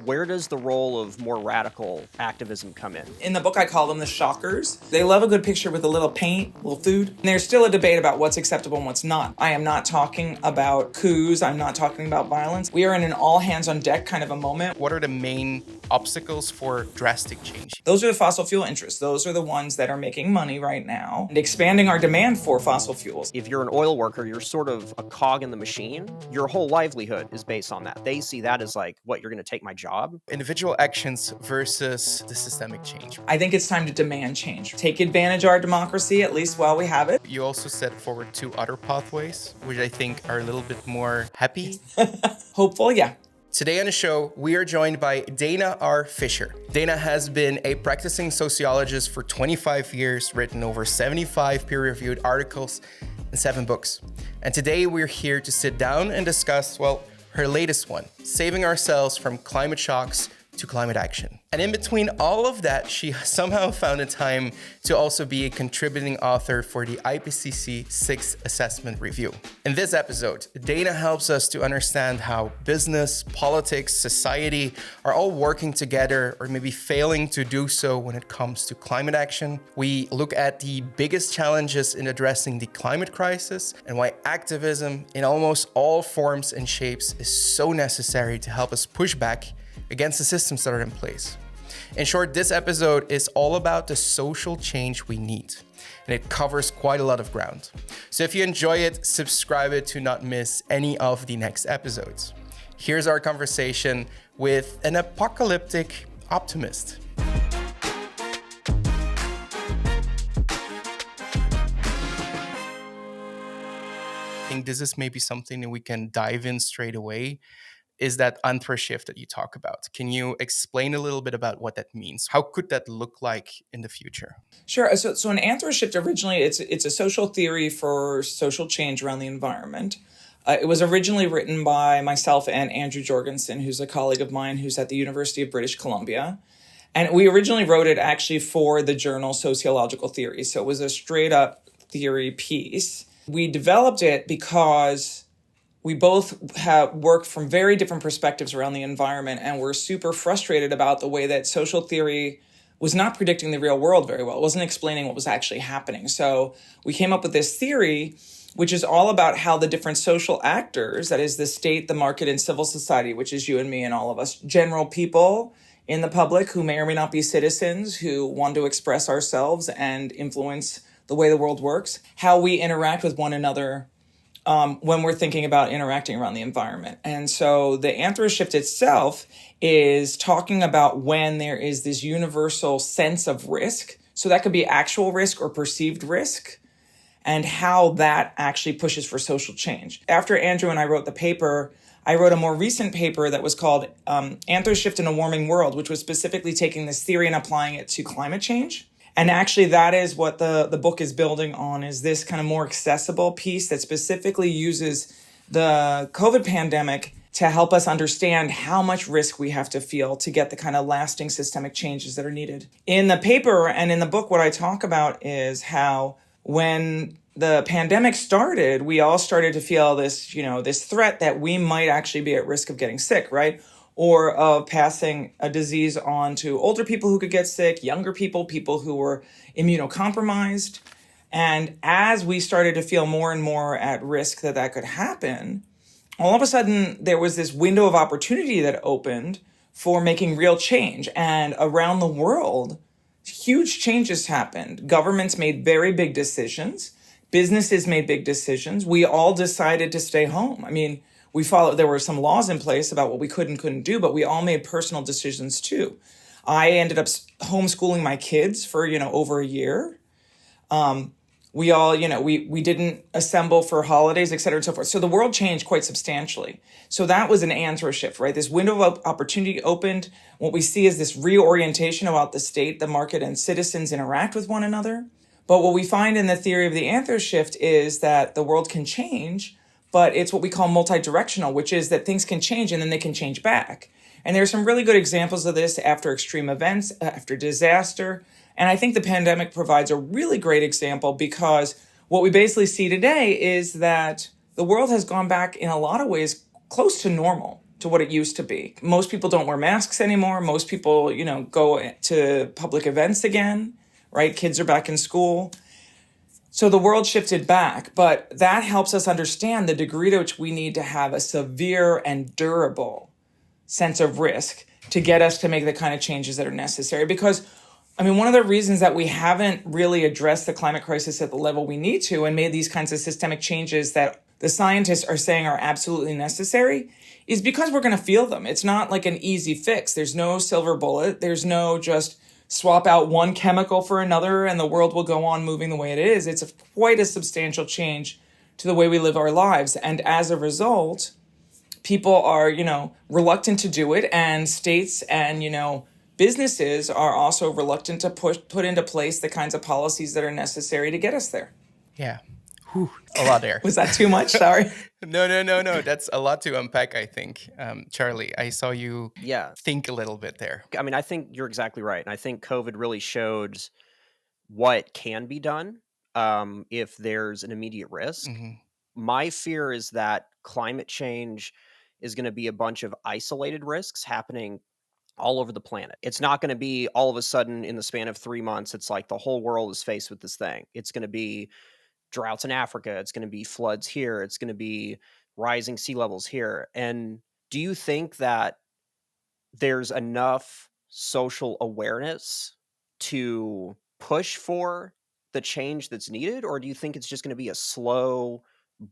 Where does the role of more radical activism come in? In the book, I call them the shockers. They love a good picture with a little paint, a little food. And there's still a debate about what's acceptable and what's not. I am not talking about coups. I'm not talking about violence. We are in an all hands on deck kind of a moment. What are the main obstacles for drastic change? Those are the fossil fuel interests. Those are the ones that are making money right now and expanding our demand for fossil fuels. If you're an oil worker, you're sort of a cog in the machine. Your whole livelihood is based on that. They see that as like, what, you're going to take my job? Individual actions versus the systemic change. I think it's time to demand change. Take advantage of our democracy, at least while we have it. You also set forward two other pathways, which I think are a little bit more happy. Hopeful, yeah. Today on the show, we are joined by Dana R. Fisher. Dana has been a practicing sociologist for 25 years, written over 75 peer-reviewed articles and 7 books. And today we're here to sit down and discuss, well, her latest one, Saving Ourselves from Climate Shocks to Climate Action. And in between all of that, she somehow found the time to also be a contributing author for the IPCC 6th Assessment Review. In this episode, Dana helps us to understand how business, politics, society are all working together or maybe failing to do so when it comes to climate action. We look at the biggest challenges in addressing the climate crisis and why activism in almost all forms and shapes is so necessary to help us push back against the systems that are in place. In short, this episode is all about the social change we need, and it covers quite a lot of ground. So if you enjoy it, subscribe it to not miss any of the next episodes. Here's our conversation with an apocalyptic optimist. I think this is maybe something that we can dive in straight away. Is that AnthroShift that you talk about. Can you explain a little bit about what that means? How could that look like in the future? Sure. So an AnthroShift, originally, it's a social theory for social change around the environment. It was originally written by myself and Andrew Jorgensen, who's a colleague of mine who's at the University of British Columbia. And we originally wrote it actually for the journal Sociological Theory. So it was a straight up theory piece. We developed it because we both have worked from very different perspectives around the environment, and we're super frustrated about the way that social theory was not predicting the real world very well. It wasn't explaining what was actually happening. So we came up with this theory, which is all about how the different social actors, that is the state, the market, and civil society, which is you and me and all of us, general people in the public who may or may not be citizens who want to express ourselves and influence the way the world works, how we interact with one another when we're thinking about interacting around the environment. And so the AnthroShift itself is talking about when there is this universal sense of risk. So that could be actual risk or perceived risk, and how that actually pushes for social change. After Andrew and I wrote the paper, I wrote a more recent paper that was called AnthroShift in a Warming World, which was specifically taking this theory and applying it to climate change. And actually, that is what the book is building on, is this kind of more accessible piece that specifically uses the COVID pandemic to help us understand how much risk we have to feel to get the kind of lasting systemic changes that are needed. In the paper and in the book, what I talk about is how when the pandemic started, we all started to feel this, this threat that we might actually be at risk of getting sick, right? Or of passing a disease on to older people who could get sick, younger people, people who were immunocompromised. And as we started to feel more and more at risk that could happen, all of a sudden there was this window of opportunity that opened for making real change. And around the world, huge changes happened. Governments made very big decisions. Businesses made big decisions. We all decided to stay home. I mean, there were some laws in place about what we could and couldn't do, but we all made personal decisions too. I ended up homeschooling my kids for, over a year. We all, we didn't assemble for holidays, et cetera, and so forth. So the world changed quite substantially. So that was an AnthroShift, right? This window of opportunity opened. What we see is this reorientation about the state, the market, and citizens interact with one another. But what we find in the theory of the AnthroShift is that the world can change, but it's what we call multi-directional, which is that things can change and then they can change back. And there's some really good examples of this after extreme events, after disaster. And I think the pandemic provides a really great example, because what we basically see today is that the world has gone back in a lot of ways close to normal, to what it used to be. Most people don't wear masks anymore. Most people, go to public events again, right? Kids are back in school. So the world shifted back, but that helps us understand the degree to which we need to have a severe and durable sense of risk to get us to make the kind of changes that are necessary. Because, one of the reasons that we haven't really addressed the climate crisis at the level we need to and made these kinds of systemic changes that the scientists are saying are absolutely necessary is because we're going to feel them. It's not like an easy fix. There's no silver bullet. There's no just swap out one chemical for another and the world will go on moving the way it is. It's quite a substantial change to the way we live our lives. And as a result, people are, reluctant to do it, and states and, businesses are also reluctant to put into place the kinds of policies that are necessary to get us there. Yeah. Whew, a lot there. Was that too much? Sorry. No. That's a lot to unpack, I think. Charlie, I saw you think a little bit there. I think you're exactly right. And I think COVID really showed what can be done if there's an immediate risk. Mm-hmm. My fear is that climate change is going to be a bunch of isolated risks happening all over the planet. It's not going to be all of a sudden in the span of 3 months, it's like the whole world is faced with this thing. It's going to be droughts in Africa. It's going to be floods here. It's going to be rising sea levels here. And do you think that there's enough social awareness to push for the change that's needed? Or do you think it's just going to be a slow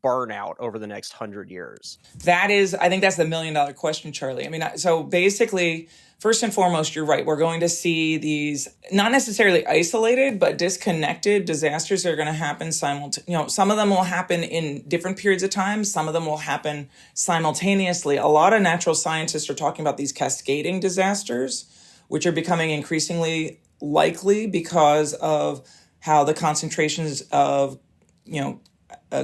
burnout over the next 100 years? I think that's the $1 million question, Charlie. So basically, first and foremost, you're right. We're going to see these not necessarily isolated, but disconnected disasters that are going to happen simultaneously. Some of them will happen in different periods of time. Some of them will happen simultaneously. A lot of natural scientists are talking about these cascading disasters, which are becoming increasingly likely because of how the concentrations of,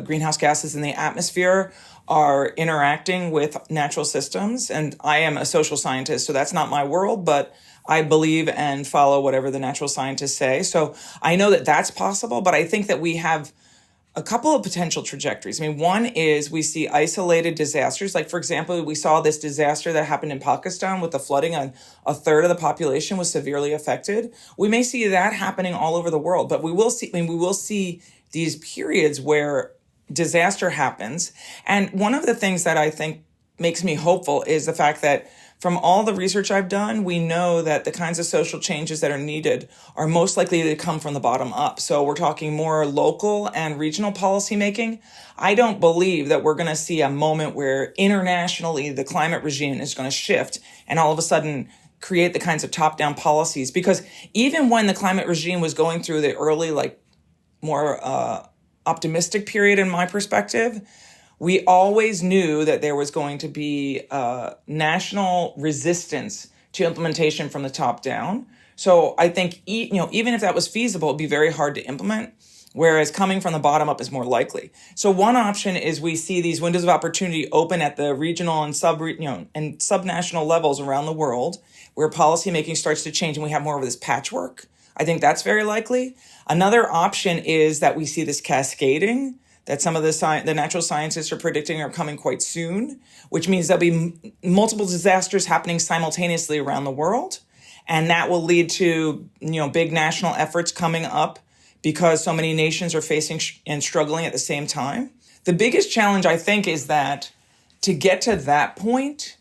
greenhouse gases in the atmosphere are interacting with natural systems. And I am a social scientist, so that's not my world, but I believe and follow whatever the natural scientists say. So I know that that's possible, but I think that we have a couple of potential trajectories. One is we see isolated disasters. Like, for example, we saw this disaster that happened in Pakistan with the flooding, and a third of the population was severely affected. We may see that happening all over the world, but we will see these periods where disaster happens. And one of the things that I think makes me hopeful is the fact that from all the research I've done, we know that the kinds of social changes that are needed are most likely to come from the bottom up. So we're talking more local and regional policymaking. I don't believe that we're going to see a moment where internationally the climate regime is going to shift and all of a sudden create the kinds of top-down policies. Because even when the climate regime was going through the early, more optimistic period, in my perspective, we always knew that there was going to be national resistance to implementation from the top down. So I think, even if that was feasible, it'd be very hard to implement, whereas coming from the bottom up is more likely. So one option is we see these windows of opportunity open at the regional and subnational levels around the world, where policymaking starts to change and we have more of this patchwork. I think that's very likely. Another option is that we see this cascading that some of the natural scientists are predicting are coming quite soon, which means there'll be multiple disasters happening simultaneously around the world. And that will lead to, big national efforts coming up because so many nations are facing and struggling at the same time. The biggest challenge, I think, is that to get to that point,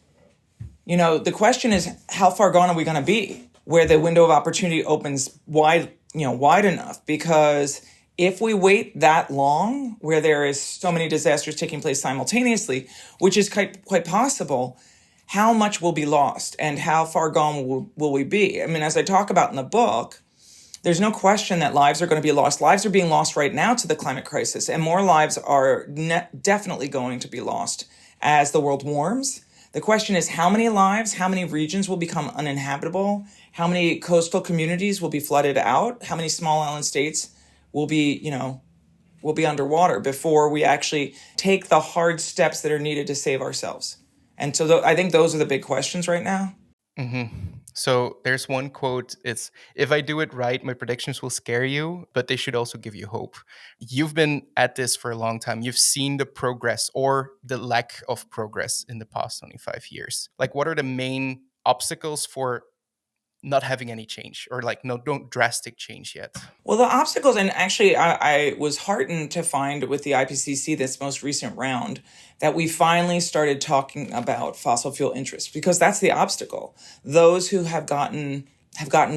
the question is, how far gone are we going to be where the window of opportunity opens wide enough? Because if we wait that long, where there is so many disasters taking place simultaneously, which is quite possible, how much will be lost and how far gone will we be? As I talk about in the book, there's no question that lives are going to be lost. Lives are being lost right now to the climate crisis, and more lives are definitely going to be lost as the world warms. The question is how many lives, how many regions will become uninhabitable, how many coastal communities will be flooded out, how many small island states will be underwater before we actually take the hard steps that are needed to save ourselves. And so I think those are the big questions right now. Mm-hmm. So there's one quote, it's, if I do it right, my predictions will scare you, but they should also give you hope. You've been at this for a long time. You've seen the progress or the lack of progress in the past 25 years. Like, what are the main obstacles for not having any change, or like no don't drastic change yet? Well, the obstacles, and actually I was heartened to find with the IPCC, this most recent round, that we finally started talking about fossil fuel interests, because that's the obstacle. Those who have gotten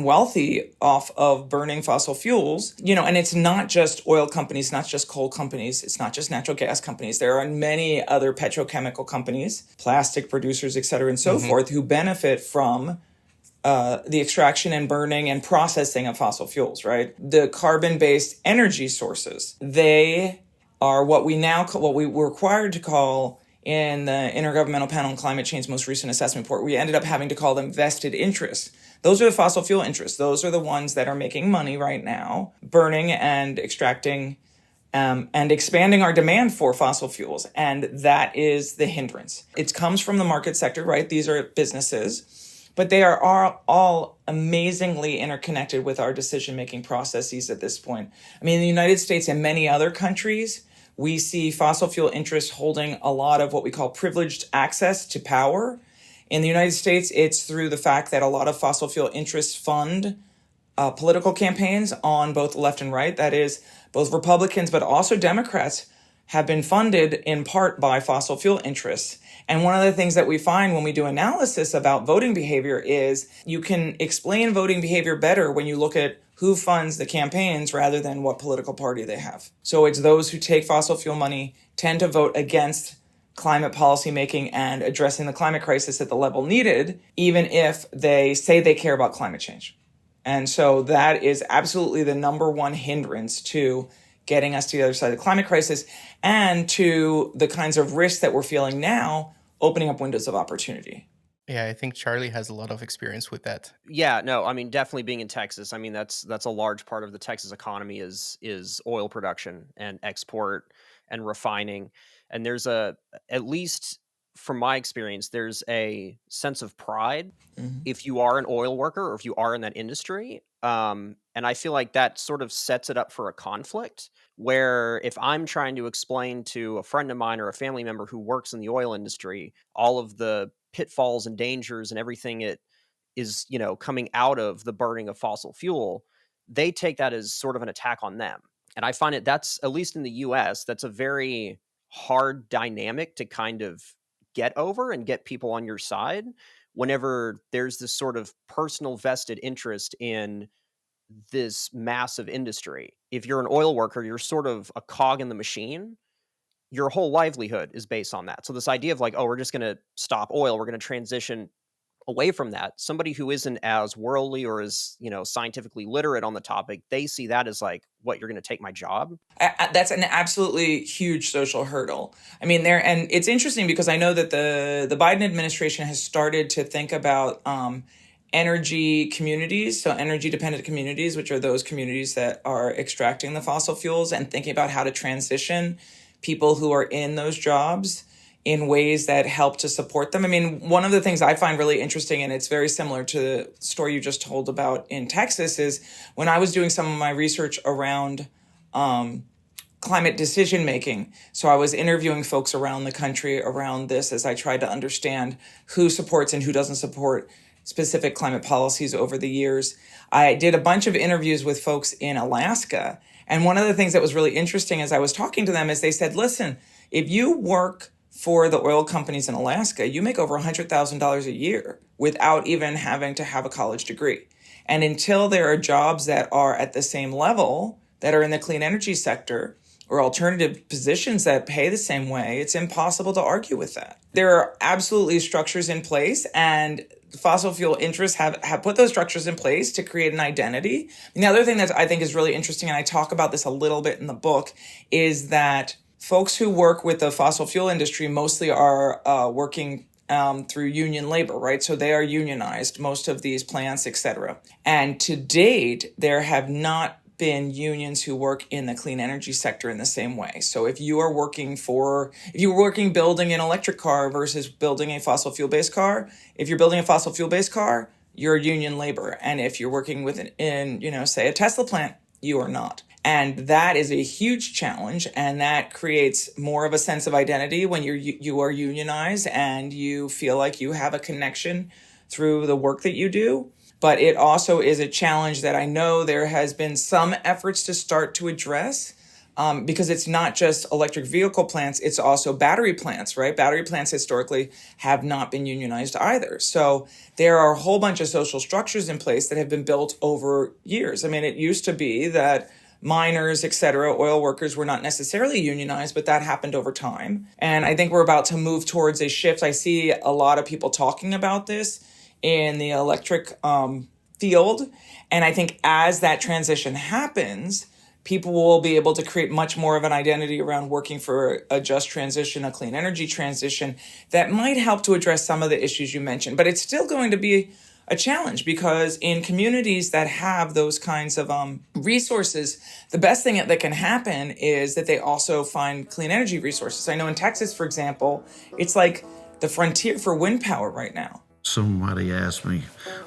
wealthy off of burning fossil fuels, and it's not just oil companies, not just coal companies, it's not just natural gas companies. There are many other petrochemical companies, plastic producers, et cetera, and so forth, who benefit from the extraction and burning and processing of fossil fuels, right? The carbon-based energy sources, they are what we were required to call in the Intergovernmental Panel on Climate Change most recent assessment report. We ended up having to call them vested interests. Those are the fossil fuel interests. Those are the ones that are making money right now, burning and extracting and expanding our demand for fossil fuels. And that is the hindrance. It comes from the market sector, right? These are businesses. But they are all amazingly interconnected with our decision-making processes at this point. I mean, in the United States and many other countries, we see fossil fuel interests holding a lot of what we call privileged access to power. In the United States, it's through the fact that a lot of fossil fuel interests fund political campaigns on both the left and right. That is, both Republicans but also Democrats have been funded in part by fossil fuel interests. And one of the things that we find when we do analysis about voting behavior is you can explain voting behavior better when you look at who funds the campaigns rather than what political party they have. So it's those who take fossil fuel money tend to vote against climate policy making and addressing the climate crisis at the level needed, even if they say they care about climate change. And so that is absolutely the number one hindrance to getting us to the other side of the climate crisis and to the kinds of risks that we're feeling now, opening up windows of opportunity. Yeah, I think Charlie has a lot of experience with that. Yeah, no, I mean, definitely being in Texas, I mean, that's a large part of the Texas economy is oil production and export and refining. And there's at least from my experience, there's a sense of pride if you are an oil worker or if you are in that industry. And I feel like that sort of sets it up for a conflict where if I'm trying to explain to a friend of mine or a family member who works in the oil industry all of the pitfalls and dangers and everything it is, coming out of the burning of fossil fuel, they take that as sort of an attack on them. And I find that's, at least in the US, that's a very hard dynamic to kind of get over and get people on your side whenever there's this sort of personal vested interest in this massive industry. If you're an oil worker, you're sort of a cog in the machine. Your whole livelihood is based on that. So this idea of like, oh, we're just going to stop oil, we're going to transition away from that. Somebody who isn't as worldly or as, scientifically literate on the topic, they see that as like, what, you're going to take my job? That's an absolutely huge social hurdle. I mean, and it's interesting because I know that the Biden administration has started to think about energy communities, so energy dependent communities, which are those communities that are extracting the fossil fuels, and thinking about how to transition people who are in those jobs in ways that help to support them. I mean, one of the things I find really interesting, and it's very similar to the story you just told about in Texas, is when I was doing some of my research around climate decision making. So I was interviewing folks around the country around this as I tried to understand who supports and who doesn't support specific climate policies over the years. I did a bunch of interviews with folks in Alaska. And one of the things that was really interesting as I was talking to them is they said, listen, if you work for the oil companies in Alaska, you make over $100,000 a year without even having to have a college degree. And until there are jobs that are at the same level that are in the clean energy sector or alternative positions that pay the same way, it's impossible to argue with that. There are absolutely structures in place, and fossil fuel interests have put those structures in place to create an identity. And the other thing that I think is really interesting, and I talk about this a little bit in the book, is that folks who work with the fossil fuel industry mostly are working through union labor, right? So they are unionized, most of these plants, et cetera. And to date, there have not been unions who work in the clean energy sector in the same way. So if you're working building an electric car versus building a fossil fuel-based car, if you're building a fossil fuel-based car, you're union labor. And if you're working in, say, a Tesla plant, you are not. And that is a huge challenge. And that creates more of a sense of identity when you are unionized and you feel like you have a connection through the work that you do. But it also is a challenge that I know there has been some efforts to start to address. Because it's not just electric vehicle plants, it's also battery plants, right? Battery plants historically have not been unionized either. So there are a whole bunch of social structures in place that have been built over years. I mean, it used to be that miners, et cetera, oil workers were not necessarily unionized, but that happened over time. And I think we're about to move towards a shift. I see a lot of people talking about this in the electric field. And I think as that transition happens, people will be able to create much more of an identity around working for a just transition, a clean energy transition that might help to address some of the issues you mentioned. But it's still going to be a challenge because in communities that have those kinds of resources, the best thing that can happen is that they also find clean energy resources. I know in Texas, for example, it's like the frontier for wind power right now. Somebody asked me,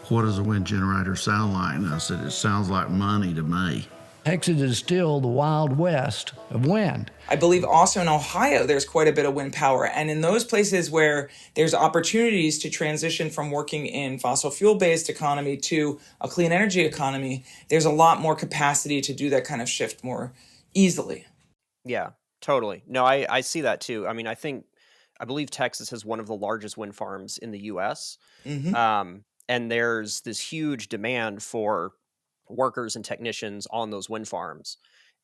what does a wind generator sound like? And I said, it sounds like money to me. Texas is still the Wild West of wind. I believe also in Ohio, there's quite a bit of wind power. And in those places where there's opportunities to transition from working in fossil fuel-based economy to a clean energy economy, there's a lot more capacity to do that kind of shift more easily. Yeah, totally. No, I see that too. I mean, I believe Texas has one of the largest wind farms in the US. Mm-hmm. And there's this huge demand for workers and technicians on those wind farms.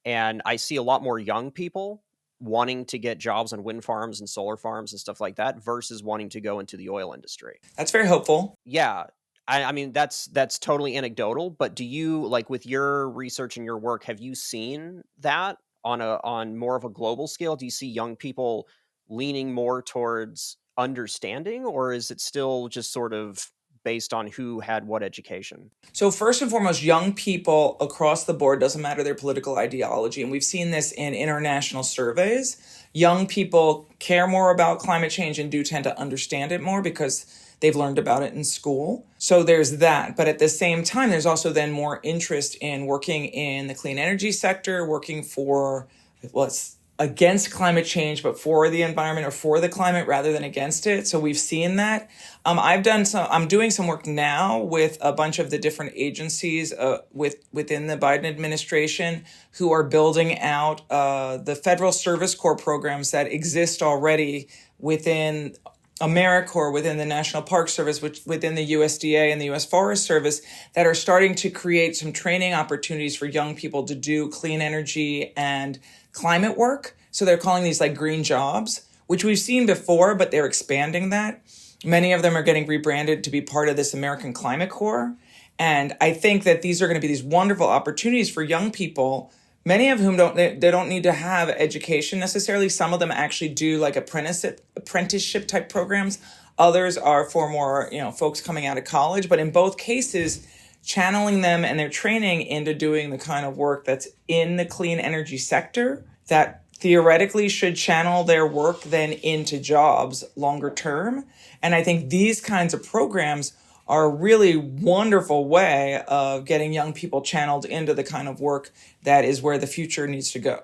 And I see a lot more young people wanting to get jobs on wind farms and solar farms and stuff like that versus wanting to go into the oil industry. That's very hopeful. Yeah. I mean, that's totally anecdotal, but do you, like, with your research and your work, have you seen that on more of a global scale? Do you see young people leaning more towards understanding, or is it still just sort of based on who had what education? So first and foremost, young people across the board, doesn't matter their political ideology, and we've seen this in international surveys, young people care more about climate change and do tend to understand it more because they've learned about it in school. So there's that. But at the same time, there's also then more interest in working in the clean energy sector, working for what's against climate change, but for the environment or for the climate rather than against it. So we've seen that. I'm doing some work now with a bunch of the different agencies within the Biden administration who are building out the federal service corps programs that exist already within AmeriCorps, within the National Park Service, within the USDA and the U.S. Forest Service, that are starting to create some training opportunities for young people to do clean energy and climate work. So they're calling these like green jobs, which we've seen before, but they're expanding that. Many of them are getting rebranded to be part of this American Climate Corps. And I think that these are going to be these wonderful opportunities for young people, many of whom don't need to have education necessarily. Some of them actually do like apprenticeship type programs. Others are for more, folks coming out of college. But in both cases, channeling them and their training into doing the kind of work that's in the clean energy sector that theoretically should channel their work then into jobs longer term. And I think these kinds of programs are a really wonderful way of getting young people channeled into the kind of work that is where the future needs to go.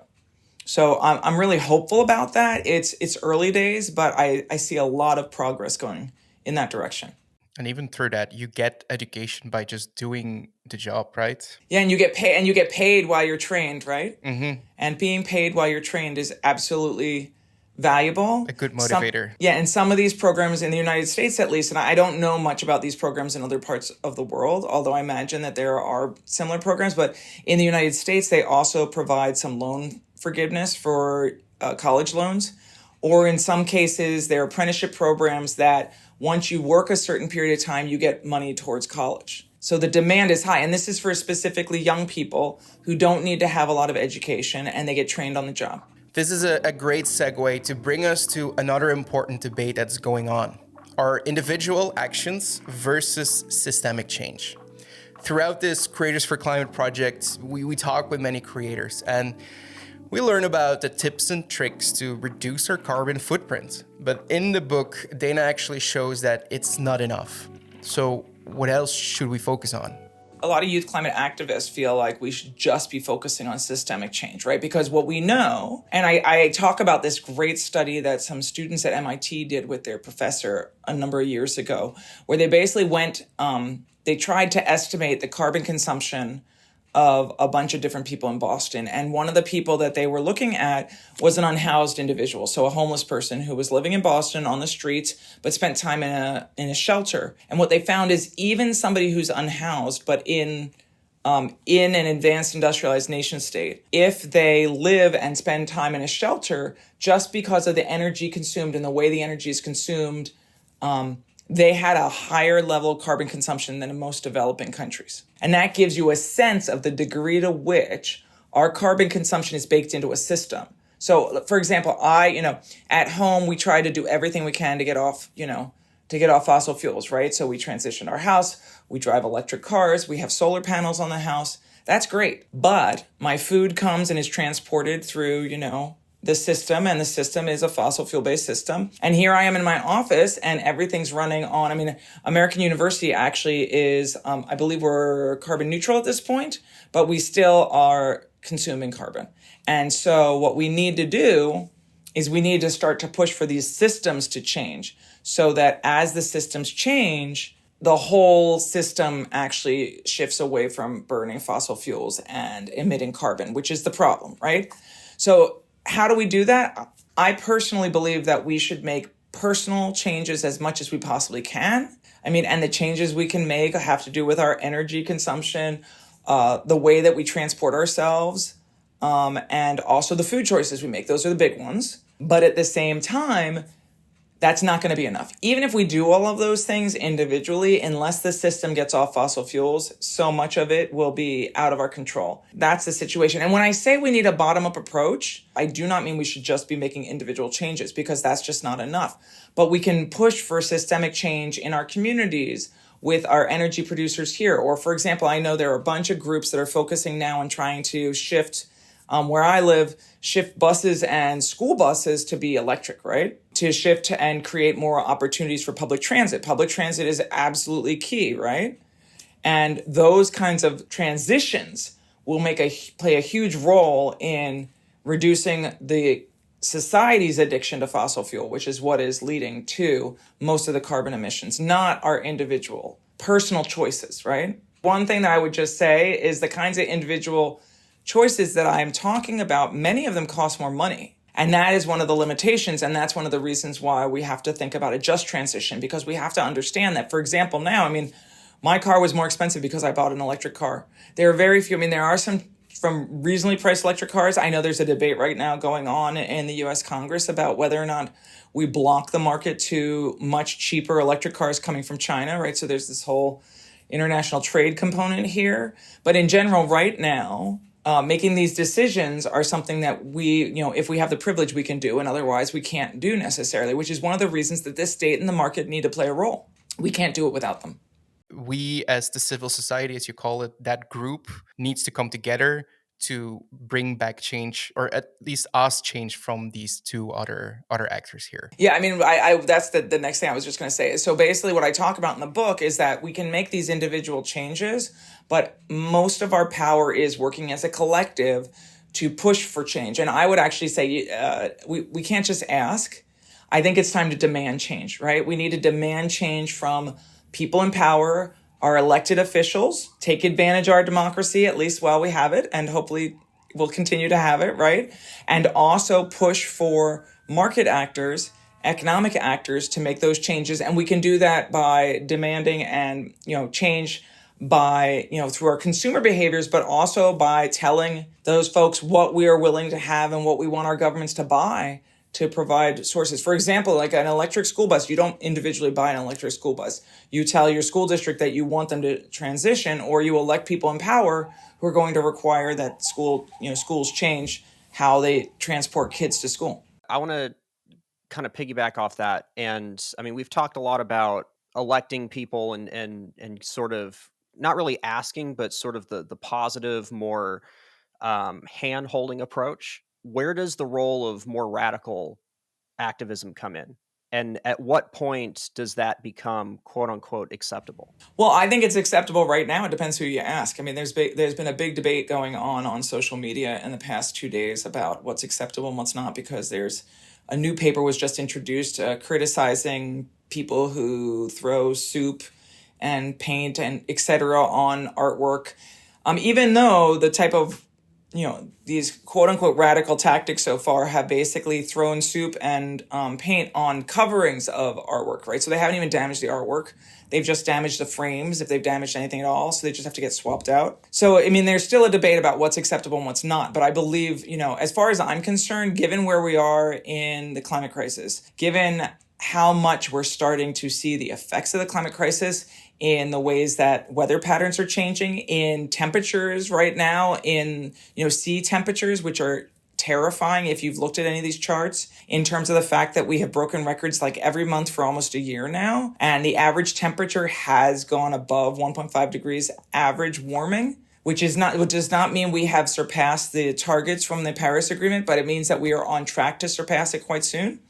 So I'm really hopeful about that. It's early days, but I see a lot of progress going in that direction. And even through that, you get education by just doing the job, right? Yeah, and you get paid while you're trained, right? Mm-hmm. And being paid while you're trained is absolutely valuable. A good motivator. And some of these programs in the United States, at least, and I don't know much about these programs in other parts of the world, although I imagine that there are similar programs, but in the United States, they also provide some loan forgiveness for college loans, or in some cases, there are apprenticeship programs that once you work a certain period of time, you get money towards college. So the demand is high. And this is for specifically young people who don't need to have a lot of education and they get trained on the job. This is a great segue to bring us to another important debate that's going on. Our individual actions versus systemic change. Throughout this Creators for Climate project, we talk with many creators and we learn about the tips and tricks to reduce our carbon footprint. But in the book, Dana actually shows that it's not enough. So what else should we focus on? A lot of youth climate activists feel like we should just be focusing on systemic change, right? Because what we know, and I talk about this great study that some students at MIT did with their professor a number of years ago, where they basically they tried to estimate the carbon consumption of a bunch of different people in Boston. And one of the people that they were looking at was an unhoused individual. So a homeless person who was living in Boston on the streets, but spent time in a shelter. And what they found is even somebody who's unhoused, but in an advanced industrialized nation state, if they live and spend time in a shelter, just because of the energy consumed and the way the energy is consumed, they had a higher level of carbon consumption than in most developing countries. And that gives you a sense of the degree to which our carbon consumption is baked into a system. So, for example, at home, we try to do everything we can to get off fossil fuels, right? So we transition our house, we drive electric cars, we have solar panels on the house. That's great. But my food comes and is transported through, the system, and the system is a fossil fuel-based system. And here I am in my office, and everything's running on, American University actually is, I believe we're carbon neutral at this point, but we still are consuming carbon. And so what we need to do is we need to start to push for these systems to change so that as the systems change, the whole system actually shifts away from burning fossil fuels and emitting carbon, which is the problem, right? So how do we do that? I personally believe that we should make personal changes as much as we possibly can. And the changes we can make have to do with our energy consumption, the way that we transport ourselves, and also the food choices we make. Those are the big ones. But at the same time, that's not going to be enough. Even if we do all of those things individually, unless the system gets off fossil fuels, so much of it will be out of our control. That's the situation. And when I say we need a bottom-up approach, I do not mean we should just be making individual changes, because that's just not enough. But we can push for systemic change in our communities with our energy producers here. Or, for example, I know there are a bunch of groups that are focusing now on trying to shift, where I live, shift buses and school buses to be electric, right? To shift and create more opportunities for public transit. Public transit is absolutely key, right? And those kinds of transitions will play a huge role in reducing the society's addiction to fossil fuel, which is what is leading to most of the carbon emissions, not our individual personal choices, right? One thing that I would just say is the kinds of individual choices that I'm talking about, many of them cost more money. And that is one of the limitations. And that's one of the reasons why we have to think about a just transition, because we have to understand that, for example, now, my car was more expensive because I bought an electric car. There are very few, there are some from reasonably priced electric cars. I know there's a debate right now going on in the US Congress about whether or not we block the market to much cheaper electric cars coming from China, right? So there's this whole international trade component here. But in general, right now, making these decisions are something that we, if we have the privilege, we can do, and otherwise we can't do necessarily, which is one of the reasons that this state and the market need to play a role. We can't do it without them. We, as the civil society, as you call it, that group needs to come together to bring back change, or at least us change from these two other actors here. Yeah, I that's the next thing I was just going to say. So basically what I talk about in the book is that we can make these individual changes, but most of our power is working as a collective to push for change. And I would actually say we can't just ask. I think it's time to demand change, right? We need to demand change from people in power, our elected officials, take advantage of our democracy, at least while we have it, and hopefully we'll continue to have it, right? And also push for market actors, economic actors to make those changes. And we can do that by demanding and, change by, through our consumer behaviors, but also by telling those folks what we are willing to have and what we want our governments to buy to provide sources. For example, like an electric school bus, you don't individually buy an electric school bus. You tell your school district that you want them to transition, or you elect people in power who are going to require that schools change how they transport kids to school. I want to kind of piggyback off that. And we've talked a lot about electing people and sort of not really asking, but sort of the positive, more hand-holding approach. Where does the role of more radical activism come in? And at what point does that become quote unquote acceptable? Well, I think it's acceptable right now. It depends who you ask. I mean, there's been a big debate going on social media in the past 2 days about what's acceptable and what's not, because there's a new paper was just introduced criticizing people who throw soup and paint and etc. on artwork, even though the type of these quote unquote radical tactics so far have basically thrown soup and paint on coverings of artwork, right? So they haven't even damaged the artwork. They've just damaged the frames, if they've damaged anything at all. So they just have to get swapped out. So, I mean, there's still a debate about what's acceptable and what's not. But I believe, as far as I'm concerned, given where we are in the climate crisis, given how much we're starting to see the effects of the climate crisis in the ways that weather patterns are changing, in temperatures right now, in sea temperatures, which are terrifying if you've looked at any of these charts, in terms of the fact that we have broken records like every month for almost a year now, and the average temperature has gone above 1.5 degrees average warming. Which does not mean we have surpassed the targets from the Paris Agreement, but it means that we are on track to surpass it quite soon.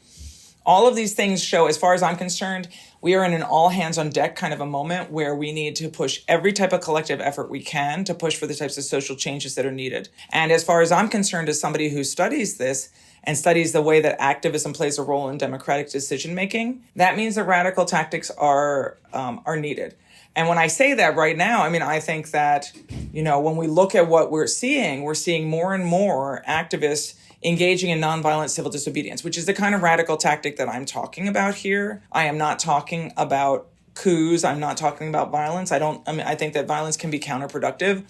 All of these things show, as far as I'm concerned, we are in an all hands on deck kind of a moment where we need to push every type of collective effort we can to push for the types of social changes that are needed. And as far as I'm concerned, as somebody who studies this and studies the way that activism plays a role in democratic decision making, that means that radical tactics are needed. And when I say that right now, I mean, I think that, when we look at what we're seeing more and more activists engaging in nonviolent civil disobedience, which is the kind of radical tactic that I'm talking about here. I am not talking about coups. I'm not talking about violence. I think that violence can be counterproductive.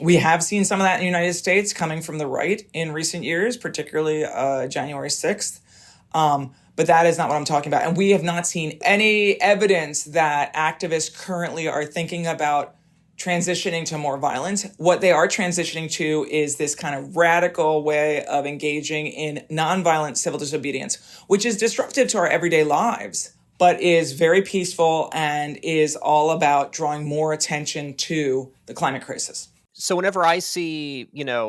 We have seen some of that in the United States coming from the right in recent years, particularly January 6th. But that is not what I'm talking about. And we have not seen any evidence that activists currently are thinking about transitioning to more violence. What they are transitioning to is this kind of radical way of engaging in nonviolent civil disobedience, which is disruptive to our everyday lives, but is very peaceful and is all about drawing more attention to the climate crisis. So whenever I see,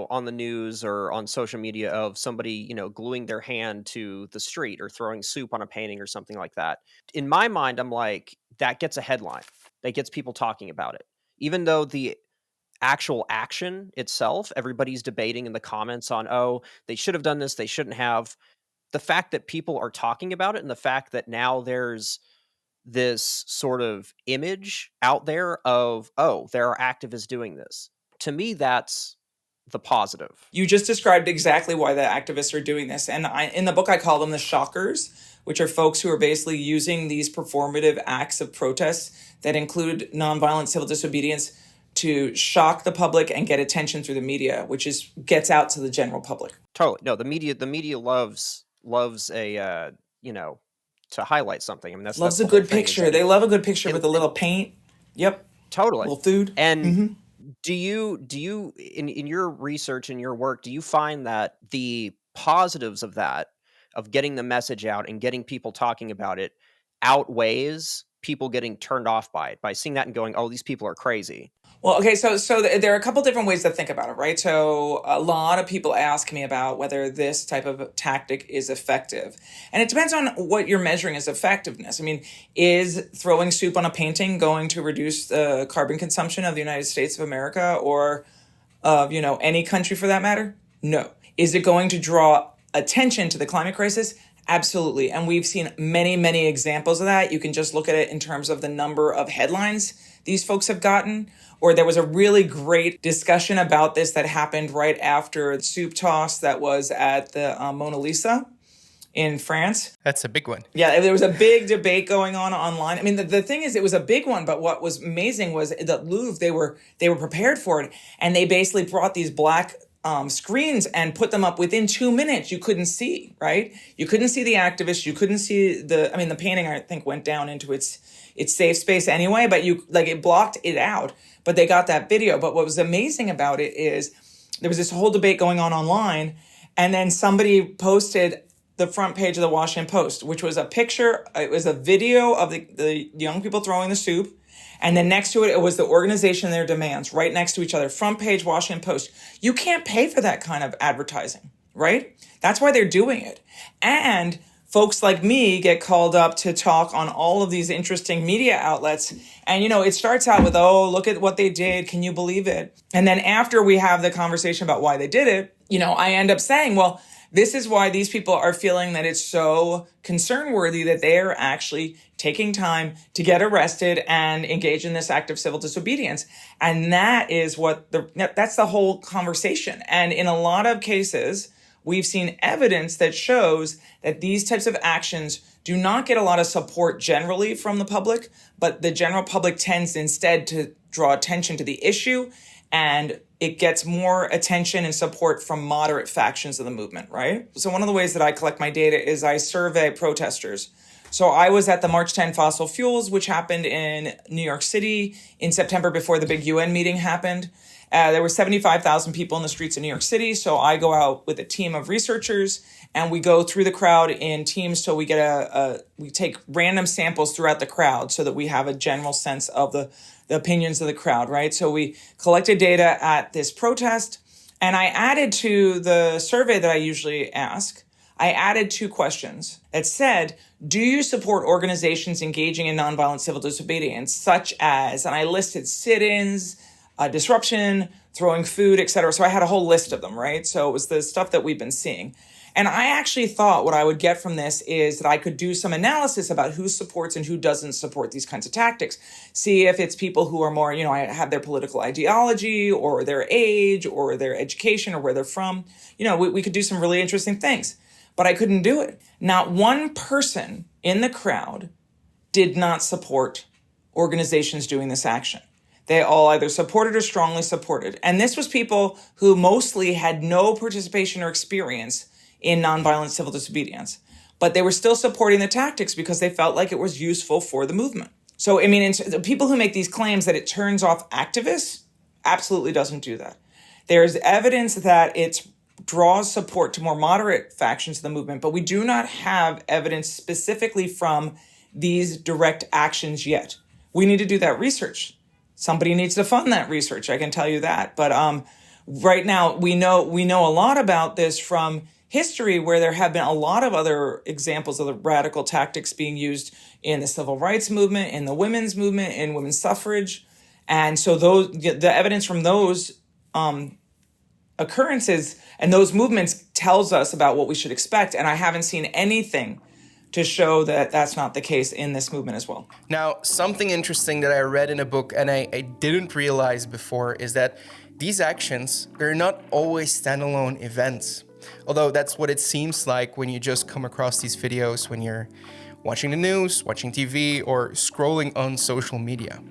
on the news or on social media of somebody, gluing their hand to the street or throwing soup on a painting or something like that, in my mind, I'm like, that gets a headline. That gets people talking about it. Even though the actual action itself, everybody's debating in the comments on, oh, they should have done this, they shouldn't have. The fact that people are talking about it and the fact that now there's this sort of image out there of, oh, there are activists doing this. To me, that's the positive. You just described exactly why the activists are doing this. And in the book, I call them the shockers, which are folks who are basically using these performative acts of protest that include nonviolent civil disobedience to shock the public and get attention through the media, which gets out to the general public. Totally. No, the media loves a, to highlight something. I mean, loves a good picture. They love a good picture with a little paint. Yep. Totally. A little food. And do you in your research and your work, do you find that the positives of that, of getting the message out and getting people talking about it, outweighs people getting turned off by it, by seeing that and going, oh, these people are crazy? Well, okay, so there are a couple different ways to think about it, right? So a lot of people ask me about whether this type of tactic is effective. And it depends on what you're measuring as effectiveness. I mean, is throwing soup on a painting going to reduce the carbon consumption of the United States of America or of, any country for that matter? No. Is it going to draw attention to the climate crisis? Absolutely. And we've seen many, many examples of that. You can just look at it in terms of the number of headlines these folks have gotten. Or there was a really great discussion about this that happened right after the soup toss that was at the Mona Lisa in France. That's a big one. Yeah, there was a big debate going on online. I mean, the thing is, it was a big one, but what was amazing was that Louvre, they were prepared for it, and they basically brought these black screens and put them up within 2 minutes. You couldn't see, right? You couldn't see the activists. You couldn't see the painting, I think, went down into its safe space anyway, but it blocked it out. But they got that video. But what was amazing about it is there was this whole debate going on online, and then somebody posted the front page of the Washington Post, which was a picture. It was a video of the young people throwing the soup. And then next to it, it was the organization and their demands right next to each other. Front page, Washington Post. You can't pay for that kind of advertising, right? That's why they're doing it. And folks like me get called up to talk on all of these interesting media outlets. And, it starts out with, oh, look at what they did. Can you believe it? And then after we have the conversation about why they did it, I end up saying, well, this is why these people are feeling that it's so concern worthy that they are actually taking time to get arrested and engage in this act of civil disobedience. And that is that's the whole conversation. And in a lot of cases, we've seen evidence that shows that these types of actions do not get a lot of support generally from the public, but the general public tends instead to draw attention to the issue, and it gets more attention and support from moderate factions of the movement, right? So one of the ways that I collect my data is I survey protesters. So I was at the March 10 Fossil Fuels, which happened in New York City in September before the big UN meeting happened. There were 75,000 people in the streets of New York City. So I go out with a team of researchers and we go through the crowd in teams. So we we take random samples throughout the crowd so that we have a general sense of the opinions of the crowd, right? So we collected data at this protest, and I added to the survey that I usually ask, I added 2 questions that said, do you support organizations engaging in nonviolent civil disobedience, such as, and I listed sit-ins, disruption, throwing food, etc. So I had a whole list of them, right? So it was the stuff that we've been seeing. And I actually thought what I would get from this is that I could do some analysis about who supports and who doesn't support these kinds of tactics. See if it's people who are more, have their political ideology or their age or their education or where they're from. We could do some really interesting things, but I couldn't do it. Not one person in the crowd did not support organizations doing this action. They all either supported or strongly supported. And this was people who mostly had no participation or experience in nonviolent civil disobedience, but they were still supporting the tactics because they felt like it was useful for the movement. So, the people who make these claims that it turns off activists absolutely doesn't do that. There's evidence that it draws support to more moderate factions of the movement, but we do not have evidence specifically from these direct actions yet. We need to do that research. Somebody needs to fund that research, I can tell you that. But right now, we know a lot about this from history, where there have been a lot of other examples of the radical tactics being used in the civil rights movement, in the women's movement, in women's suffrage. And so the evidence from those occurrences and those movements tells us about what we should expect. And I haven't seen anything to show that that's not the case in this movement as well. Now, something interesting that I read in a book and I didn't realize before is that these actions, they're not always standalone events. Although that's what it seems like when you just come across these videos when you're watching the news, watching TV, or scrolling on social media.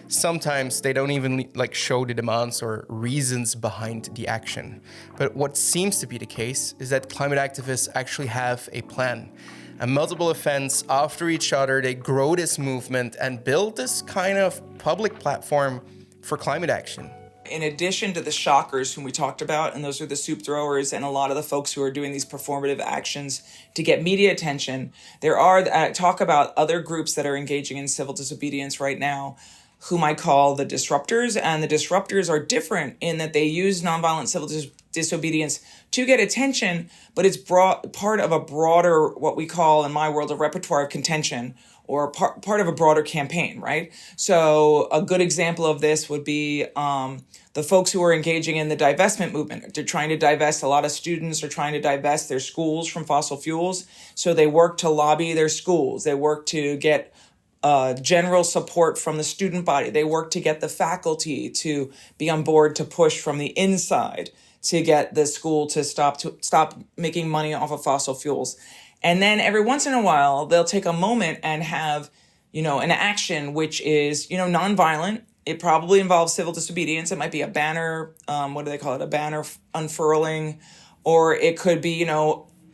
Sometimes they don't even show the demands or reasons behind the action. But what seems to be the case is that climate activists actually have a plan. And multiple events after each other, they grow this movement and build this kind of public platform for climate action. In addition to the shockers whom we talked about, and those are the soup throwers and a lot of the folks who are doing these performative actions to get media attention, there are talk about other groups that are engaging in civil disobedience right now, whom I call the disruptors. And the disruptors are different in that they use nonviolent civil disobedience to get attention, but it's part of a broader, what we call in my world, a repertoire of contention, or part of a broader campaign, right? So a good example of this would be the folks who are engaging in the divestment movement. They're trying to divest, a lot of students are trying to divest their schools from fossil fuels. So they work to lobby their schools. They work to get general support from the student body. They work to get the faculty to be on board to push from the inside to get the school to stop making money off of fossil fuels. And then every once in a while, they'll take a moment and have, an action which is, nonviolent. It probably involves civil disobedience. It might be a banner, a banner unfurling, or it could be,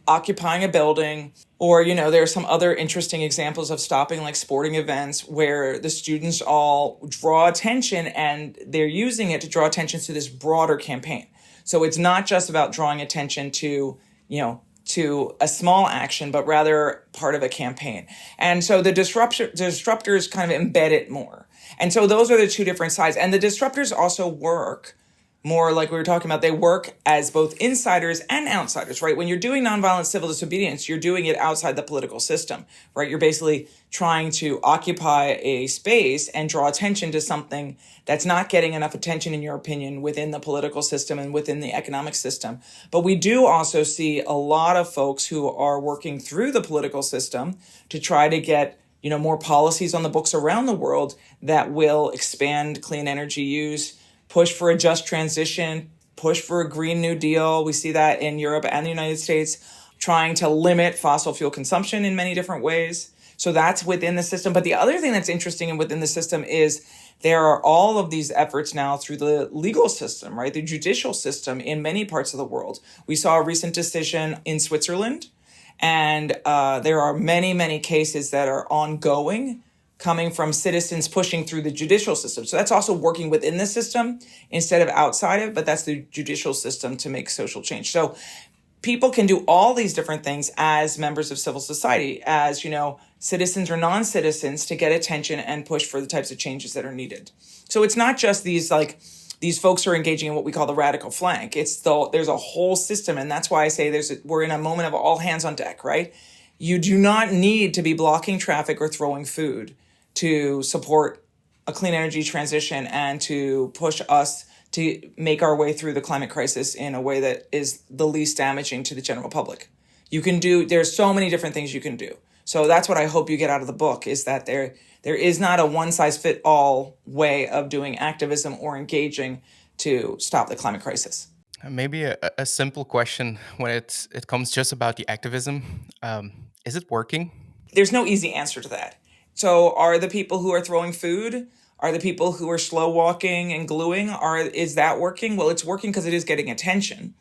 occupying a building, or, there are some other interesting examples of stopping sporting events where the students all draw attention and they're using it to draw attention to this broader campaign. So it's not just about drawing attention to a small action, but rather part of a campaign. And so the disruptors kind of embed it more. And so those are the two different sides. And the disruptors also work more like we were talking about, they work as both insiders and outsiders, right? When you're doing nonviolent civil disobedience, you're doing it outside the political system, right? You're basically trying to occupy a space and draw attention to something that's not getting enough attention, in your opinion, within the political system and within the economic system. But we do also see a lot of folks who are working through the political system to try to get more policies on the books around the world that will expand clean energy use, push for a just transition, push for a Green New Deal. We see that in Europe and the United States, trying to limit fossil fuel consumption in many different ways. So that's within the system. But the other thing that's interesting and within the system is there are all of these efforts now through the legal system, right? The judicial system in many parts of the world. We saw a recent decision in Switzerland, and there are many, many cases that are ongoing coming from citizens pushing through the judicial system. So that's also working within the system instead of outside of it, but that's the judicial system to make social change. So people can do all these different things as members of civil society, as, citizens or non-citizens, to get attention and push for the types of changes that are needed. So it's not just these folks are engaging in what we call the radical flank. There's a whole system. And that's why I say we're in a moment of all hands on deck, right? You do not need to be blocking traffic or throwing food to support a clean energy transition and to push us to make our way through the climate crisis in a way that is the least damaging to the general public. There's so many different things you can do. So that's what I hope you get out of the book, is that there is not a one-size-fit-all way of doing activism or engaging to stop the climate crisis. Maybe a simple question when it comes just about the activism. Is it working? There's no easy answer to that. So are the people who are throwing food, are the people who are slow walking and gluing, is that working? Well, it's working because it is getting attention.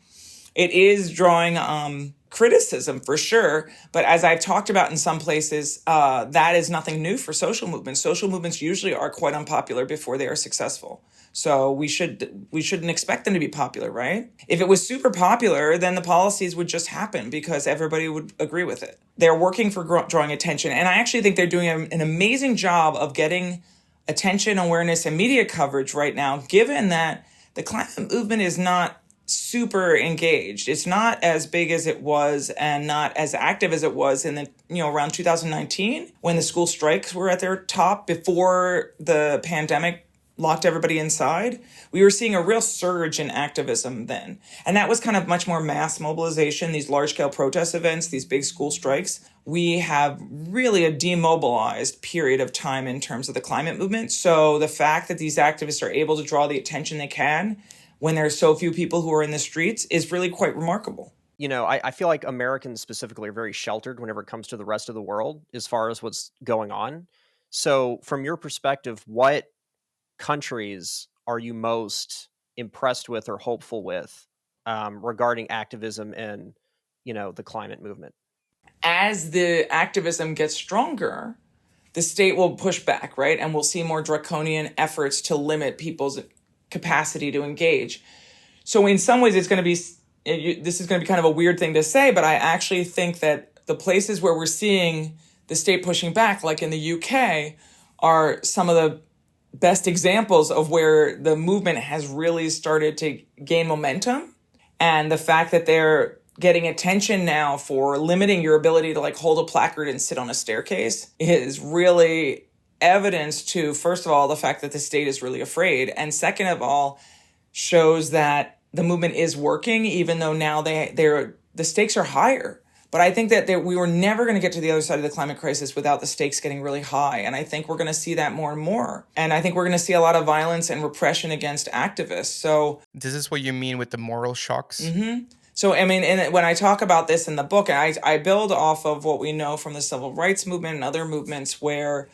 It is drawing criticism for sure. But as I've talked about in some places, that is nothing new for social movements. Social movements usually are quite unpopular before they are successful. So we shouldn't expect them to be popular, right? If it was super popular, then the policies would just happen because everybody would agree with it. They're working for drawing attention. And I actually think they're doing an amazing job of getting attention, awareness, and media coverage right now, given that the climate movement is not super engaged. It's not as big as it was and not as active as it was in around 2019 when the school strikes were at their top before the pandemic locked everybody inside. We were seeing a real surge in activism then. And that was kind of much more mass mobilization, these large-scale protest events, these big school strikes. We have really a demobilized period of time in terms of the climate movement. So the fact that these activists are able to draw the attention they can when there are so few people who are in the streets is really quite remarkable. I feel like Americans specifically are very sheltered whenever it comes to the rest of the world as far as what's going on. So from your perspective, what countries are you most impressed with or hopeful with regarding activism and, the climate movement? As the activism gets stronger, the state will push back, right? And we'll see more draconian efforts to limit people's capacity to engage. So in some ways, this is going to be kind of a weird thing to say, but I actually think that the places where we're seeing the state pushing back, like in the UK, are some of the best examples of where the movement has really started to gain momentum. And the fact that they're getting attention now for limiting your ability to hold a placard and sit on a staircase is really evidence to, first of all, the fact that the state is really afraid. And second of all, shows that the movement is working, even though now the stakes are higher. But I think that we were never going to get to the other side of the climate crisis without the stakes getting really high. And I think we're going to see that more and more. And I think we're going to see a lot of violence and repression against activists. So this is what you mean with the moral shocks? Mm-hmm. So, I mean, and when I talk about this in the book, I build off of what we know from the civil rights movement and other movements where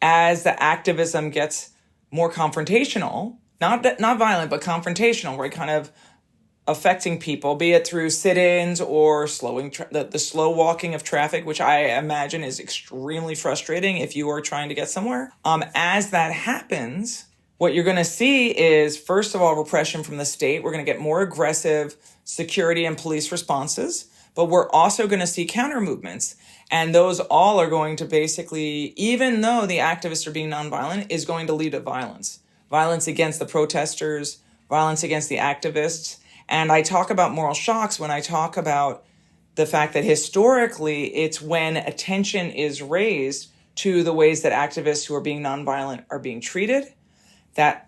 as the activism gets more confrontational, not violent, but confrontational, right, kind of affecting people, be it through sit-ins or slowing the slow walking of traffic, which I imagine is extremely frustrating if you are trying to get somewhere. As that happens, what you're going to see is, first of all, repression from the state. We're going to get more aggressive security and police responses, but we're also going to see counter movements. And those all are going to basically, even though the activists are being nonviolent, is going to lead to violence. Violence against the protesters, violence against the activists. And I talk about moral shocks when I talk about the fact that historically it's when attention is raised to the ways that activists who are being nonviolent are being treated, that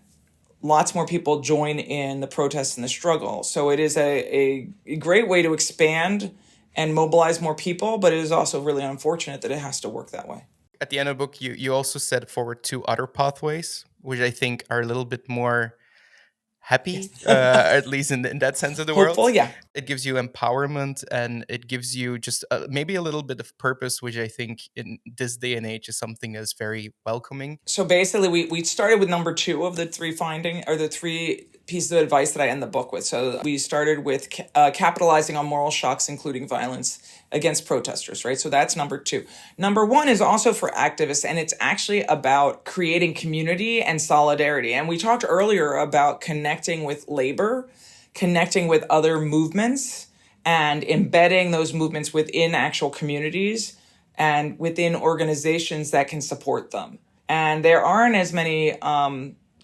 lots more people join in the protests and the struggle. So it is a great way to expand and mobilize more people, but it is also really unfortunate that it has to work that way. At the end of the book, you also set forward 2 other pathways, which I think are a little bit more happy, at least in that sense of the Hopeful, world. yeah. It gives you empowerment, and it gives you just maybe a little bit of purpose, which I think in this day and age is something that's very welcoming. So basically, we started with number 2 of the 3 the 3 pieces of advice that I end the book with. So we started with capitalizing on moral shocks, including violence against protesters, right? So that's number 2. Number 1 is also for activists, and it's actually about creating community and solidarity. And we talked earlier about connecting with labor, connecting with other movements, and embedding those movements within actual communities and within organizations that can support them. And there aren't as many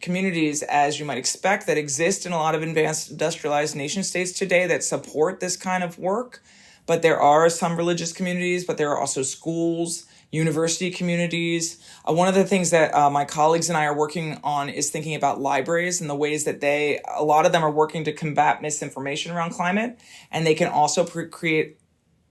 communities as you might expect that exist in a lot of advanced industrialized nation states today that support this kind of work. But there are some religious communities, but there are also schools, university communities. One of the things that my colleagues and I are working on is thinking about libraries and the ways that a lot of them are working to combat misinformation around climate. And they can also create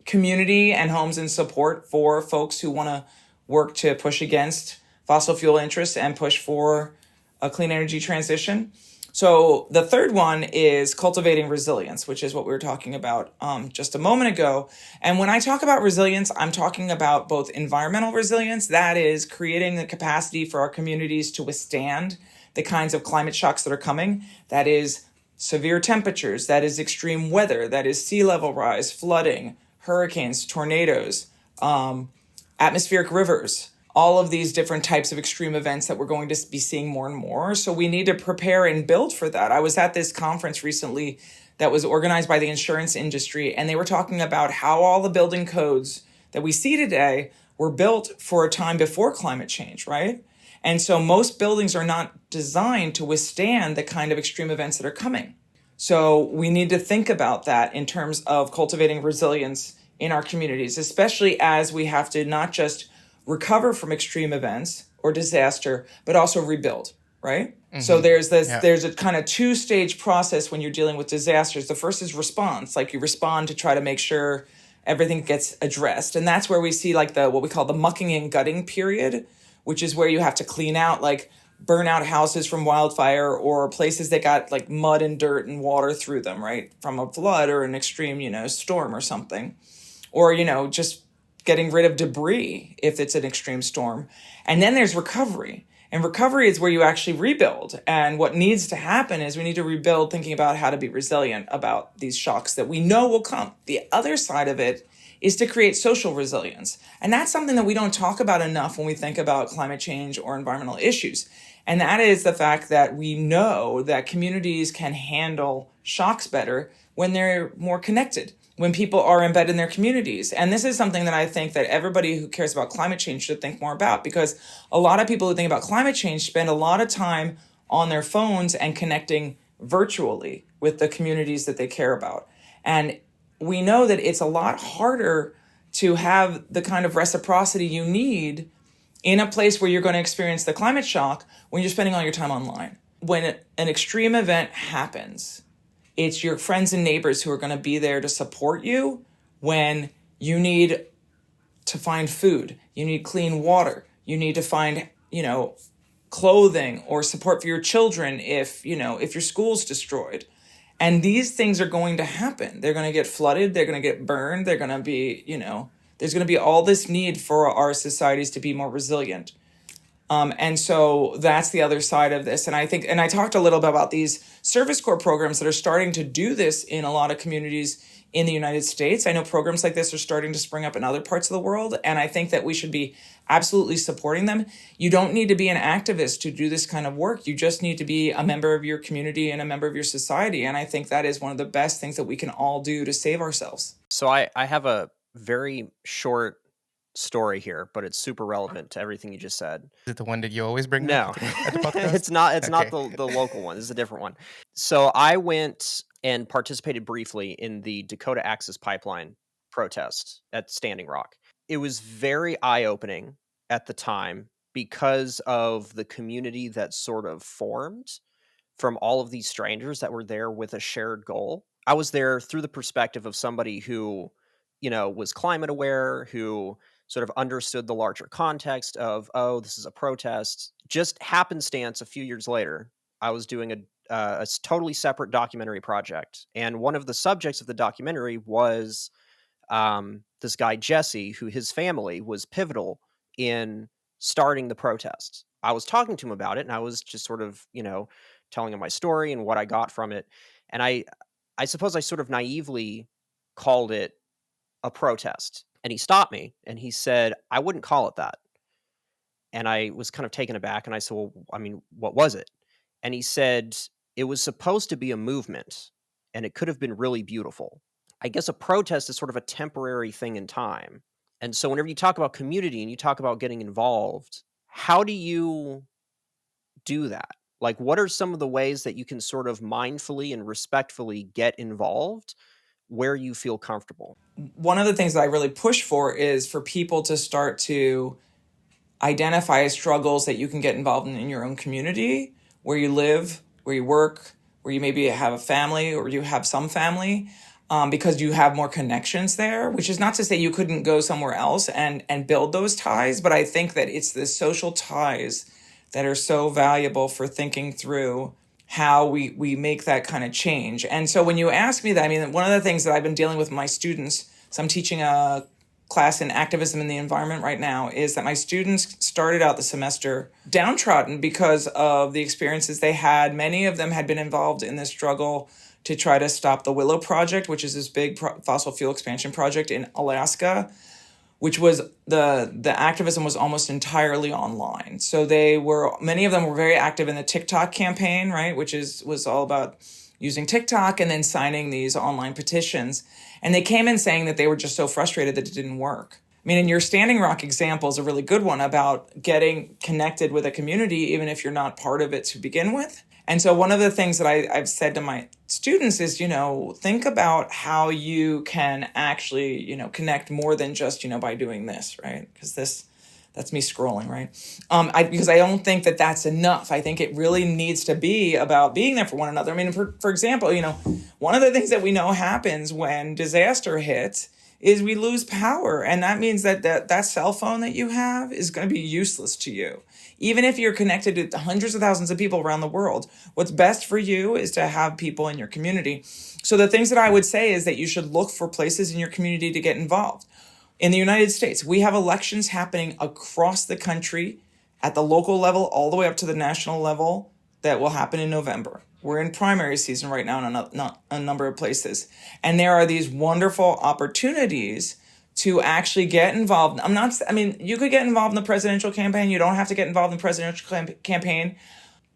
community and homes and support for folks who want to work to push against fossil fuel interests and push for a clean energy transition. So the third one is cultivating resilience, which is what we were talking about just a moment ago. And when I talk about resilience, I'm talking about both environmental resilience, that is creating the capacity for our communities to withstand the kinds of climate shocks that are coming. That is severe temperatures, that is extreme weather, that is sea level rise, flooding, hurricanes, tornadoes, atmospheric rivers, all of these different types of extreme events that we're going to be seeing more and more. So we need to prepare and build for that. I was at this conference recently that was organized by the insurance industry, and they were talking about how all the building codes that we see today were built for a time before climate change, right? And so most buildings are not designed to withstand the kind of extreme events that are coming. So we need to think about that in terms of cultivating resilience in our communities, especially as we have to not just recover from extreme events or disaster, but also rebuild, right? Mm-hmm. So there's a kind of 2-stage process when you're dealing with disasters. The first is response, like you respond to try to make sure everything gets addressed. And that's where we see like what we call the mucking and gutting period, which is where you have to clean out, like burn out houses from wildfire or places that got like mud and dirt and water through them, right? From a flood or an extreme, storm or something. Or, just getting rid of debris if it's an extreme storm. And then there's recovery. And recovery is where you actually rebuild. And what needs to happen is we need to rebuild thinking about how to be resilient about these shocks that we know will come. The other side of it is to create social resilience. And that's something that we don't talk about enough when we think about climate change or environmental issues. And that is the fact that we know that communities can handle shocks better when they're more connected, when people are embedded in their communities. And this is something that I think that everybody who cares about climate change should think more about, because a lot of people who think about climate change spend a lot of time on their phones and connecting virtually with the communities that they care about. And we know that it's a lot harder to have the kind of reciprocity you need in a place where you're going to experience the climate shock when you're spending all your time online. When an extreme event happens, it's your friends and neighbors who are going to be there to support you when you need to find food, you need clean water, you need to find, clothing or support for your children if your school's destroyed. And these things are going to happen. They're going to get flooded, they're going to get burned, they're going to be, there's going to be all this need for our societies to be more resilient. And so that's the other side of this. And I talked a little bit about these Service Corps programs that are starting to do this in a lot of communities in the United States. I know programs like this are starting to spring up in other parts of the world. And I think that we should be absolutely supporting them. You don't need to be an activist to do this kind of work. You just need to be a member of your community and a member of your society. And I think that is one of the best things that we can all do to save ourselves. So I have a very short story here, but it's super relevant to everything you just said. Is it the one that you always bring No, up at the podcast? it's not. It's not Okay. the local one. This is a different one. So I went and participated briefly in the Dakota Access Pipeline protest at Standing Rock. It was very eye-opening at the time because of the community that sort of formed from all of these strangers that were there with a shared goal. I was there through the perspective of somebody who, was climate aware, who sort of understood the larger context of, oh, this is a protest. Just happenstance, a few years later, I was doing a totally separate documentary project. And one of the subjects of the documentary was this guy, Jesse, who his family was pivotal in starting the protest. I was talking to him about it, and I was just sort of, telling him my story and what I got from it. And I suppose I sort of naively called it a protest. And he stopped me and he said, I wouldn't call it that. And I was kind of taken aback and I said, well, I mean, what was it? And he said, it was supposed to be a movement and it could have been really beautiful. I guess a protest is sort of a temporary thing in time. And so whenever you talk about community and you talk about getting involved, how do you do that? Like, what are some of the ways that you can sort of mindfully and respectfully get involved where you feel comfortable? One of the things that I really push for is for people to start to identify struggles that you can get involved in your own community, where you live, where you work, where you maybe have a family or you have some family, because you have more connections there, which is not to say you couldn't go somewhere else and build those ties. But I think that it's the social ties that are so valuable for thinking through how we make that kind of change. And so when you ask me that, I mean, one of the things that I've been dealing with my students, so I'm teaching a class in activism in the environment right now, is that my students started out the semester downtrodden because of the experiences they had. Many of them had been involved in this struggle to try to stop the Willow Project, which is this big fossil fuel expansion project in Alaska, which was the activism was almost entirely online. So many of them were very active in the TikTok campaign, right, which was all about using TikTok and then signing these online petitions. And they came in saying that they were just so frustrated that it didn't work. I mean, and your Standing Rock example is a really good one about getting connected with a community, even if you're not part of it to begin with. And so one of the things that I've said to my students is, think about how you can actually, connect more than just, by doing this, right? Because that's me scrolling, right? Because I don't think that that's enough. I think it really needs to be about being there for one another. I mean, for example, one of the things that we know happens when disaster hits is we lose power. And that means that cell phone that you have is going to be useless to you. Even if you're connected to hundreds of thousands of people around the world, what's best for you is to have people in your community. So the things that I would say is that you should look for places in your community to get involved. In the United States, we have elections happening across the country at the local level all the way up to the national level that will happen in November. We're in primary season right now in a number of places. And there are these wonderful opportunities to actually get involved. You could get involved in the presidential campaign. You don't have to get involved in the presidential campaign.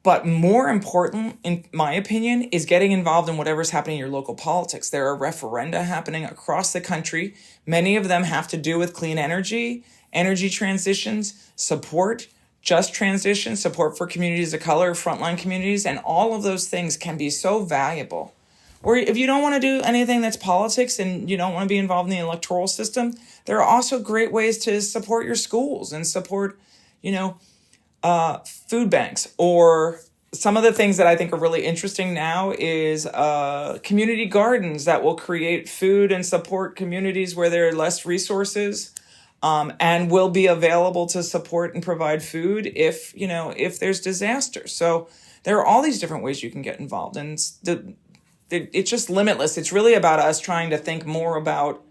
But more important, in my opinion, is getting involved in whatever's happening in your local politics. There are referenda happening across the country. Many of them have to do with clean energy, energy transitions, support, just transition, support for communities of color, frontline communities, and all of those things can be so valuable. Or if you don't want to do anything that's politics and you don't want to be involved in the electoral system, there are also great ways to support your schools and support, food banks. Or some of the things that I think are really interesting now is community gardens that will create food and support communities where there are less resources, and will be available to support and provide food if there's disaster. So there are all these different ways you can get involved, and it's just limitless. It's really about us trying to think more about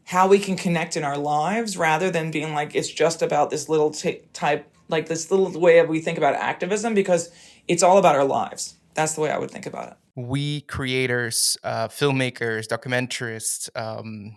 how we can connect in our lives rather than being like, it's just about this little this little way we think about activism, because it's all about our lives. That's the way I would think about it. We creators, filmmakers, documentarists,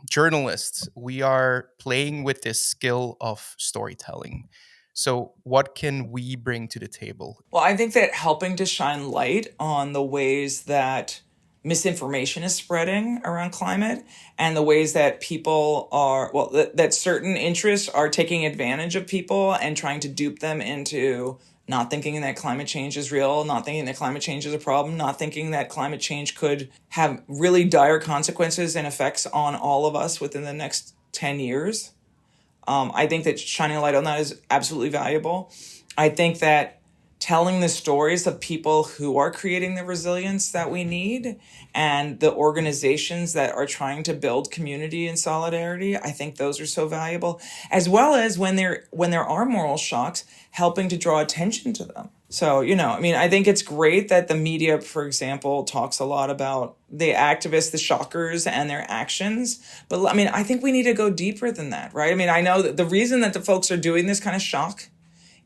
journalists, we are playing with this skill of storytelling. So what can we bring to the table? Well, I think that helping to shine light on the ways that misinformation is spreading around climate and the ways that people are, that certain interests are taking advantage of people and trying to dupe them into not thinking that climate change is real, not thinking that climate change is a problem, not thinking that climate change could have really dire consequences and effects on all of us within the next 10 years. I think that shining a light on that is absolutely valuable. I think that telling the stories of people who are creating the resilience that we need and the organizations that are trying to build community and solidarity, I think those are so valuable, as well as when there are moral shocks, helping to draw attention to them. So, I think it's great that the media, for example, talks a lot about the activists, the shockers, and their actions. But I think we need to go deeper than that, right? I know that the reason that the folks are doing this kind of shock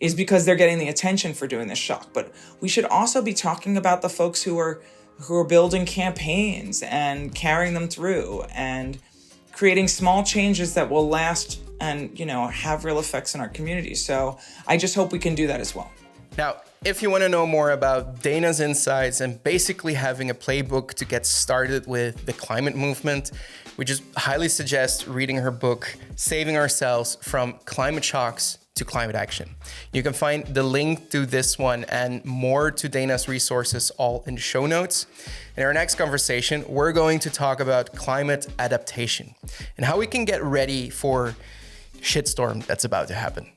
is because they're getting the attention for doing this shock. But we should also be talking about the folks who are building campaigns and carrying them through and creating small changes that will last and, have real effects in our community. So I just hope we can do that as well. Now, if you want to know more about Dana's insights and basically having a playbook to get started with the climate movement, we just highly suggest reading her book, Saving Ourselves from Climate Shocks to Climate Action. You can find the link to this one and more to Dana's resources all in the show notes. In our next conversation, we're going to talk about climate adaptation and how we can get ready for shitstorm that's about to happen.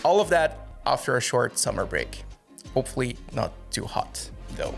All of that after a short summer break. Hopefully not too hot, though.